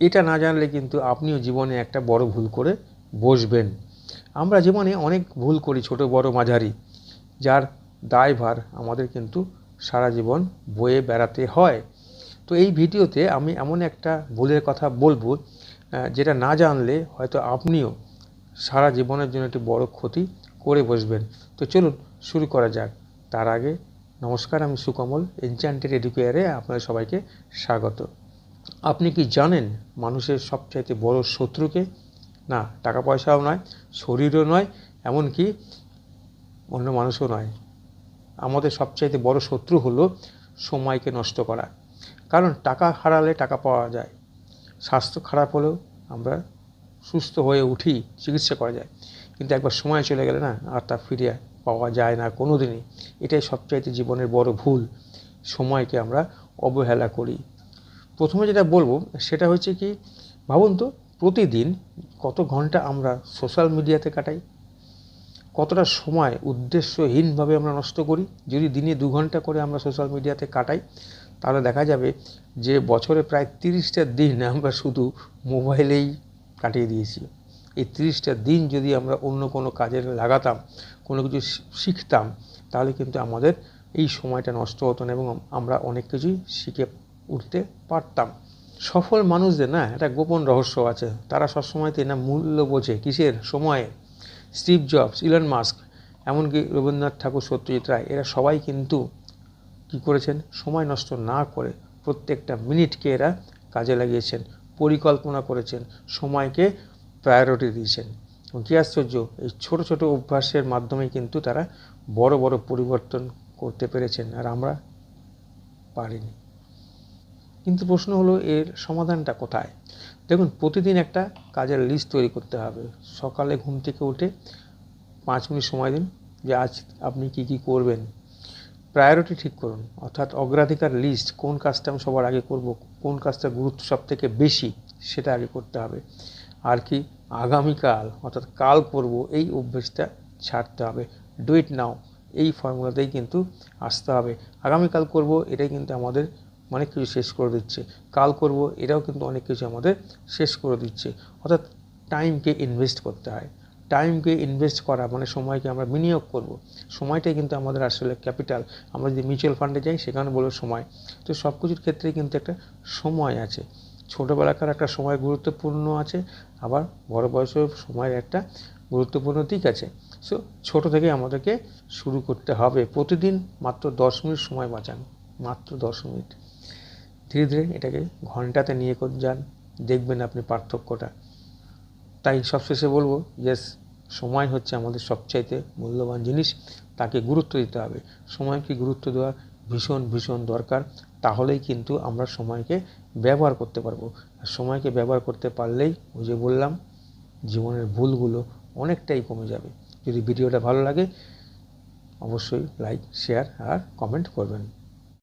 এটা না জানলে কিন্তু আপনিও জীবনে একটা বড় ভুল করে বসবেন। আমরা জীবনে অনেক ভুল করি, ছোট বড় মাঝারি, যার দায়ভার আমাদের কিন্তু সারা জীবন বয়ে বেড়াতে হয়। তো এই ভিডিওতে আমি এমন একটা ভুলের কথা বলবো যেটা না জানলে হয়তো আপনিও সারা জীবনের জন্য একটি বড় ক্ষতি করে বসবেন। তো চলুন শুরু করা যাক। তার আগে নমস্কার, আমি সুকমল, এনচ্যান্টেড এডুকেয়ারে আপনাদের সবাইকে স্বাগত। আপনি কি জানেন মানুষের সবচাইতে বড় শত্রুকে? না, টাকা পয়সাও নয়, শরীরও নয়, এমনকি অন্য মানুষও নয়। আমাদের সবচাইতে বড় শত্রু হলো সময়কে নষ্ট করা। কারণ টাকা হারালে টাকা পাওয়া যায়, স্বাস্থ্য খারাপ হলেও আমরা সুস্থ হয়ে উঠি, চিকিৎসা করা যায়, কিন্তু একবার সময় চলে গেলে না আর তা ফিরে পাওয়া যায় না কোনো দিনই। এটাই সবচাইতে জীবনের বড় ভুল, সময়কে আমরা অবহেলা করি। প্রথমে যেটা বলবো সেটা হচ্ছে কি, ভাবুন তো প্রতিদিন কত ঘন্টা আমরা সোশ্যাল মিডিয়াতে কাটাই, কতটা সময় উদ্দেশ্যহীনভাবে আমরা নষ্ট করি। যদি দিনে 2 ঘন্টা করে আমরা সোশ্যাল মিডিয়াতে কাটাই, তাহলে দেখা যাবে যে বছরে প্রায় 30টা দিন আমরা শুধু মোবাইলেই কাটিয়ে দিয়েছি। এই 30টা দিন যদি আমরা অন্য কোনো কাজে লাগাতাম, কোনো কিছু শিখতাম, তাহলে কিন্তু আমাদের এই সময়টা নষ্ট হতো না এবং আমরা অনেক কিছুই শিখে উঠতে পারতাম। সফল মানুষদের না একটা গোপন রহস্য আছে, তারা সবসময়তে না মূল্য বোঝে কিসের? সময়ে। স্টিভ জবস, ইলন মাস্ক, এমনকি রবীন্দ্রনাথ ঠাকুর, সত্যজিৎ রায়, এরা সবাই কিন্তু কী করেছেন? সময় নষ্ট না করে প্রত্যেকটা মিনিটকে এরা কাজে লাগিয়েছেন, পরিকল্পনা করেছেন, সময়কে প্রায়োরিটি দিয়েছেন। এবং কী আশ্চর্য, এই ছোট ছোট অভ্যাসের মাধ্যমে কিন্তু তারা বড় বড় পরিবর্তন করতে পেরেছেন, আর আমরা পারিনি। কিন্তু প্রশ্ন হলো এর সমাধানটা কোথায়? দেখুন, প্রতিদিন একটা কাজের লিস্ট তৈরি করতে হবে। সকালে ঘুম থেকে উঠে 5 মিনিট সময় দিন যে আজ আপনি কি কি করবেন। প্রায়োরিটি ঠিক করুন, অর্থাৎ অগ্রাধিকার লিস্ট, কোন কাজটা আমি সবার আগে করব, কোন কাজটা গুরুত্ব সব থেকে বেশি, সেটা আগে করতে হবে। আর কি, আগামীকাল অর্থাৎ কাল করব, এই অভ্যেসটা ছাড়তে হবে। ডু ইট নাও, এই ফর্মুলাতেই কিন্তু আসতে হবে। আগামীকাল করব, এটাই কিন্তু আমাদের অনেক কিছু শেষ করে দিচ্ছে। কাল করব, এটাও কিন্তু অনেক কিছু আমাদের শেষ করে দিচ্ছে। অর্থাৎ টাইমকে ইনভেস্ট করতে হয়। টাইমকে ইনভেস্ট করা মানে সময়কে আমরা বিনিয়োগ করব। সময়টাই কিন্তু আমাদের আসলে ক্যাপিটাল। আমরা যদি মিউচুয়াল ফান্ডে যাই, সেখানে বলবো সময়। তো সব কিছুর ক্ষেত্রেই কিন্তু একটা সময় আছে। ছোটোবেলাকার একটা সময় গুরুত্বপূর্ণ আছে, আবার বড় বয়সের সময়ের একটা গুরুত্বপূর্ণ দিক আছে। সো ছোটো থেকে আমাদেরকে শুরু করতে হবে। প্রতিদিন মাত্র 10 মিনিট সময় বাঁচান, মাত্র 10 মিনিট। ধীরে ধীরে এটাকে ঘন্টাতে নিয়ে যান, দেখবেন আপনি পার্থক্যটা। তাই সবশেষে বলবো, ইয়েস, সময় হচ্ছে আমাদের সবচাইতে মূল্যবান জিনিস, তাকে গুরুত্ব দিতে হবে। সময়কে গুরুত্ব দেওয়া ভীষণ ভীষণ দরকার, তাহলেই কিন্তু আমরা সময়কে ব্যবহার করতে পারবো। আর সময়কে ব্যবহার করতে পারলেই, ওই যে বললাম, জীবনের ভুলগুলো অনেকটাই কমে যাবে। যদি ভিডিওটা ভালো লাগে, অবশ্যই লাইক, শেয়ার আর কমেন্ট করবেন।